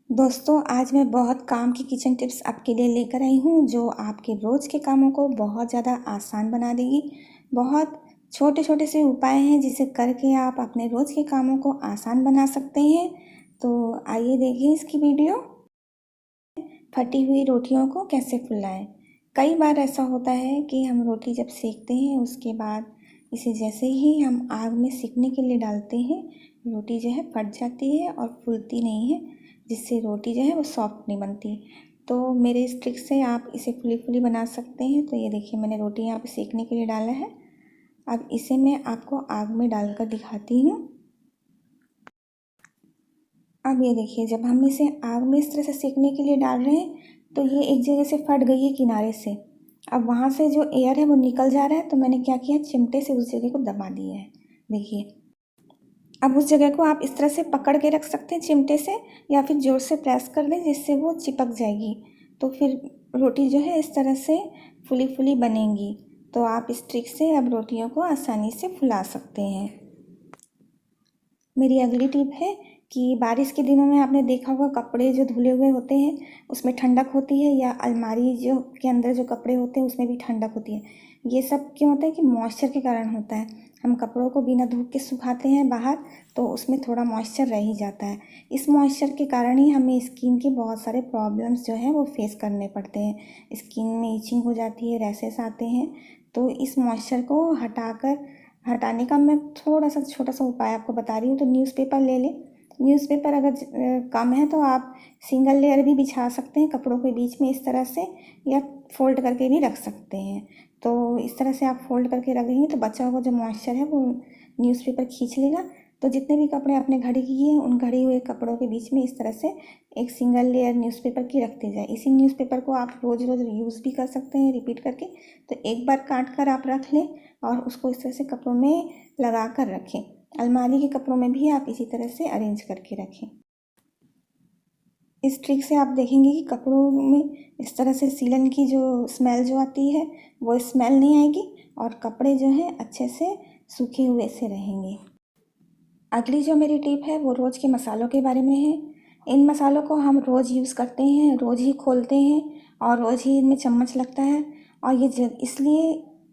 दोस्तों, आज मैं बहुत काम की किचन टिप्स आपके लिए लेकर आई हूँ जो आपके रोज़ के कामों को बहुत ज़्यादा आसान बना देगी। बहुत छोटे छोटे से उपाय हैं जिसे करके आप अपने रोज़ के कामों को आसान बना सकते हैं। तो आइए देखिए इसकी वीडियो। फटी हुई रोटियों को कैसे फुलाएं। कई बार ऐसा होता है कि हम रोटी जब सेकते हैं उसके बाद इसे जैसे ही हम आग में सेकने के लिए डालते हैं, रोटी जो है फट जाती है और फूलती नहीं है, जिससे रोटी जो है वो सॉफ्ट नहीं बनती। तो मेरे इस ट्रिक से आप इसे फुली फुली बना सकते हैं। तो ये देखिए, मैंने रोटी यहाँ पे सेकने के लिए डाला है। अब इसे मैं आपको आग में डालकर दिखाती हूँ। अब ये देखिए, जब हम इसे आग में इस तरह से सेकने के लिए डाल रहे हैं तो ये एक जगह से फट गई है किनारे से। अब वहाँ से जो एयर है वो निकल जा रहा है, तो मैंने क्या किया, चिमटे से उस जगह को दबा दिया है। देखिए, अब उस जगह को आप इस तरह से पकड़ के रख सकते हैं चिमटे से, या फिर ज़ोर से प्रेस कर दें जिससे वो चिपक जाएगी। तो फिर रोटी जो है इस तरह से फुली फुली बनेंगी। तो आप इस ट्रिक से अब रोटियों को आसानी से फुला सकते हैं। मेरी अगली टिप है कि बारिश के दिनों में आपने देखा होगा, कपड़े जो धुले हुए होते हैं उसमें ठंडक होती है, या अलमारी जो के अंदर जो कपड़े होते हैं उसमें भी ठंडक होती है। ये सब क्यों होता है कि मॉइस्चर के कारण होता है। हम कपड़ों को बिना धूप के सुखाते हैं बाहर, तो उसमें थोड़ा मॉइस्चर रह ही जाता है। इस मॉइस्चर के कारण ही हमें स्किन के बहुत सारे प्रॉब्लम्स जो हैं वो फेस करने पड़ते हैं। स्किन में इचिंग हो जाती है, रैशेस आते हैं। तो इस मॉइस्चर को हटाने का मैं थोड़ा सा छोटा सा उपाय आपको बता रही हूँ। तो न्यूज़पेपर ले लें। न्यूज़पेपर अगर कम है तो आप सिंगल लेयर भी बिछा सकते हैं कपड़ों के बीच में इस तरह से, या फोल्ड करके भी रख सकते हैं। तो इस तरह से आप फोल्ड करके रख देंगे तो बचा हुआ जो मॉइस्चर है वो न्यूज़पेपर खींच लेगा। तो जितने भी कपड़े आपने घड़ी किए हैं उन घड़ी हुए कपड़ों के बीच में इस तरह से एक सिंगल लेयर न्यूज़पेपर की रखते जाए। इसी न्यूज़पेपर को आप रोज़ रोज़ यूज़ भी कर सकते हैं रिपीट करके। तो एक बार काट कर आप रख लें और उसको इस तरह से कपड़ों में लगा कर रखें। अलमारी के कपड़ों में भी आप इसी तरह से अरेंज करके रखें। इस ट्रिक से आप देखेंगे कि कपड़ों में इस तरह से सिलन की जो स्मेल जो आती है वो स्मेल नहीं आएगी, और कपड़े जो हैं अच्छे से सूखे हुए से रहेंगे। अगली जो मेरी टिप है वो रोज़ के मसालों के बारे में है। इन मसालों को हम रोज़ यूज़ करते हैं, रोज़ ही खोलते हैं और रोज़ ही इनमें चम्मच लगता है, और इसलिए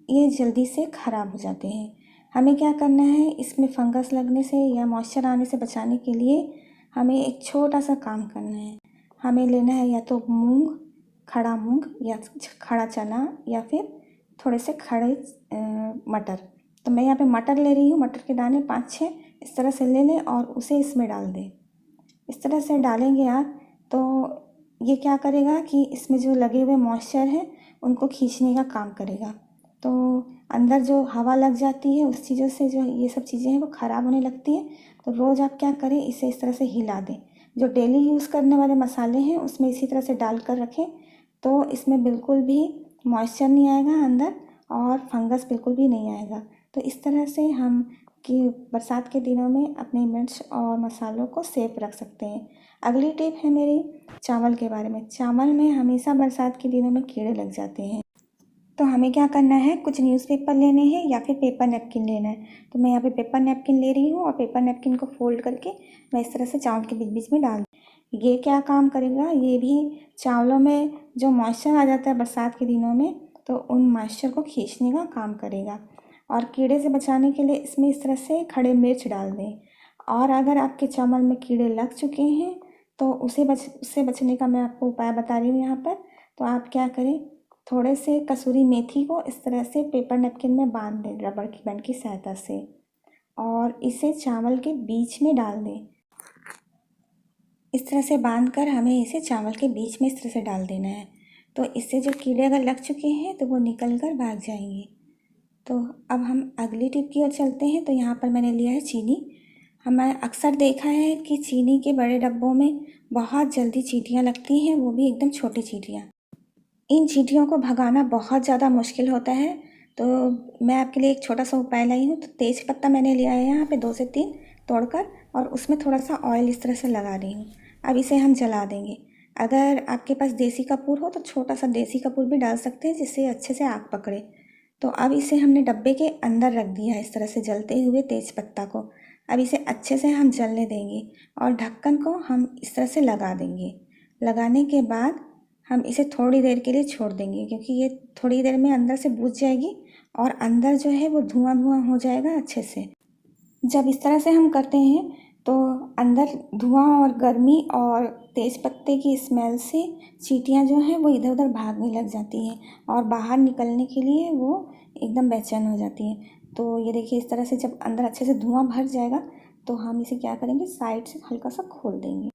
ये जल्दी से ख़राब हो जाते हैं। हमें क्या करना है, इसमें फंगस लगने से या मॉइस्चर आने से बचाने के लिए हमें एक छोटा सा काम करना है। हमें लेना है या तो मूंग, खड़ा मूंग, या खड़ा चना, या फिर थोड़े से खड़े मटर। तो मैं यहाँ पे मटर ले रही हूँ। मटर के दाने 5-6 इस तरह से ले लें और उसे इसमें डाल दें। इस तरह से डालेंगे आप तो ये क्या करेगा कि इसमें जो लगे हुए मॉइस्चर हैं उनको खींचने का काम करेगा। तो अंदर जो हवा लग जाती है उस चीज़ों से जो ये सब चीज़ें हैं वो ख़राब होने लगती हैं। तो रोज़ आप क्या करें, इसे इस तरह से हिला दें। जो डेली यूज़ करने वाले मसाले हैं उसमें इसी तरह से डाल कर रखें, तो इसमें बिल्कुल भी मॉइस्चर नहीं आएगा अंदर, और फंगस बिल्कुल भी नहीं आएगा। तो इस तरह से हम कि बरसात के दिनों में अपने मिर्च और मसालों को सेफ रख सकते हैं। अगली टिप है मेरी चावल के बारे में। चावल में हमेशा बरसात के दिनों में कीड़े लग जाते हैं। तो हमें क्या करना है, कुछ न्यूज़पेपर लेने हैं या फिर पेपर नैपकिन लेना है। तो मैं यहाँ पे पेपर नैपकिन ले रही हूँ, और पेपर नैपकिन को फोल्ड करके मैं इस तरह से चावल के बीच बीच में डाल। ये क्या काम करेगा, ये भी चावलों में जो मॉइस्चर आ जाता है बरसात के दिनों में, तो उन मॉइस्चर को खींचने का काम करेगा। और कीड़े से बचाने के लिए इसमें इस तरह से खड़े मिर्च डाल दें। और अगर आपके चावल में कीड़े लग चुके हैं तो उससे बचने का मैं आपको उपाय बता रही हूँ यहाँ पर। तो आप क्या करें, थोड़े से कसूरी मेथी को इस तरह से पेपर नैपकिन में बांध दें रबड़ की बैंड की सहायता से, और इसे चावल के बीच में डाल दें। इस तरह से बांध कर हमें इसे चावल के बीच में इस तरह से डाल देना है। तो इससे जो कीड़े अगर लग चुके हैं तो वो निकल कर भाग जाएंगे। तो अब हम अगली टिप की ओर चलते हैं। तो यहाँ पर मैंने लिया है चीनी। हमें अक्सर देखा है कि चीनी के बड़े डब्बों में बहुत जल्दी चींटियाँ लगती हैं, वो भी एकदम छोटी चींटियाँ। इन चींटियों को भगाना बहुत ज़्यादा मुश्किल होता है। तो मैं आपके लिए एक छोटा सा उपाय लाई हूँ। तो तेज पत्ता मैंने लिया है यहाँ पे 2 से 3 तोड़कर, और उसमें थोड़ा सा ऑयल इस तरह से लगा रही हूँ। अब इसे हम जला देंगे। अगर आपके पास देसी कपूर हो तो छोटा सा देसी कपूर भी डाल सकते हैं जिससे अच्छे से आग पकड़े। तो अब इसे हमने डब्बे के अंदर रख दिया है इस तरह से जलते हुए तेज पत्ता को। अब इसे अच्छे से हम जलने देंगे और ढक्कन को हम इस तरह से लगा देंगे। लगाने के बाद हम इसे थोड़ी देर के लिए छोड़ देंगे, क्योंकि ये थोड़ी देर में अंदर से बुझ जाएगी और अंदर जो है वो धुआं धुआं हो जाएगा अच्छे से। जब इस तरह से हम करते हैं तो अंदर धुआं और गर्मी और तेज़ पत्ते की स्मेल से चींटियाँ जो हैं वो इधर उधर भागने लग जाती हैं और बाहर निकलने के लिए वो एकदम बेचैन हो जाती हैं। तो ये देखिए, इस तरह से जब अंदर अच्छे से धुआं भर जाएगा तो हम इसे क्या करेंगे, साइड से हल्का सा खोल देंगे।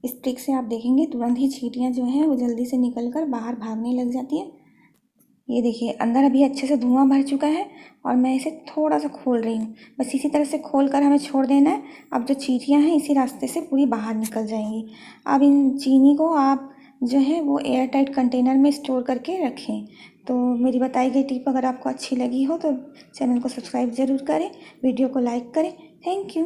इस ट्रिक से आप देखेंगे तुरंत ही चींटियाँ जो हैं वो जल्दी से निकल कर बाहर भागने लग जाती हैं। ये देखिए, अंदर अभी अच्छे से धुआं भर चुका है और मैं इसे थोड़ा सा खोल रही हूँ। बस इसी तरह से खोल कर हमें छोड़ देना है। अब जो चींटियाँ हैं इसी रास्ते से पूरी बाहर निकल जाएंगी। अब इन चीनी को आप जो है वो एयर टाइट कंटेनर में स्टोर करके रखें। तो मेरी बताई गई टिप अगर आपको अच्छी लगी हो तो चैनल को सब्सक्राइब ज़रूर करें, वीडियो को लाइक करें। Thank you.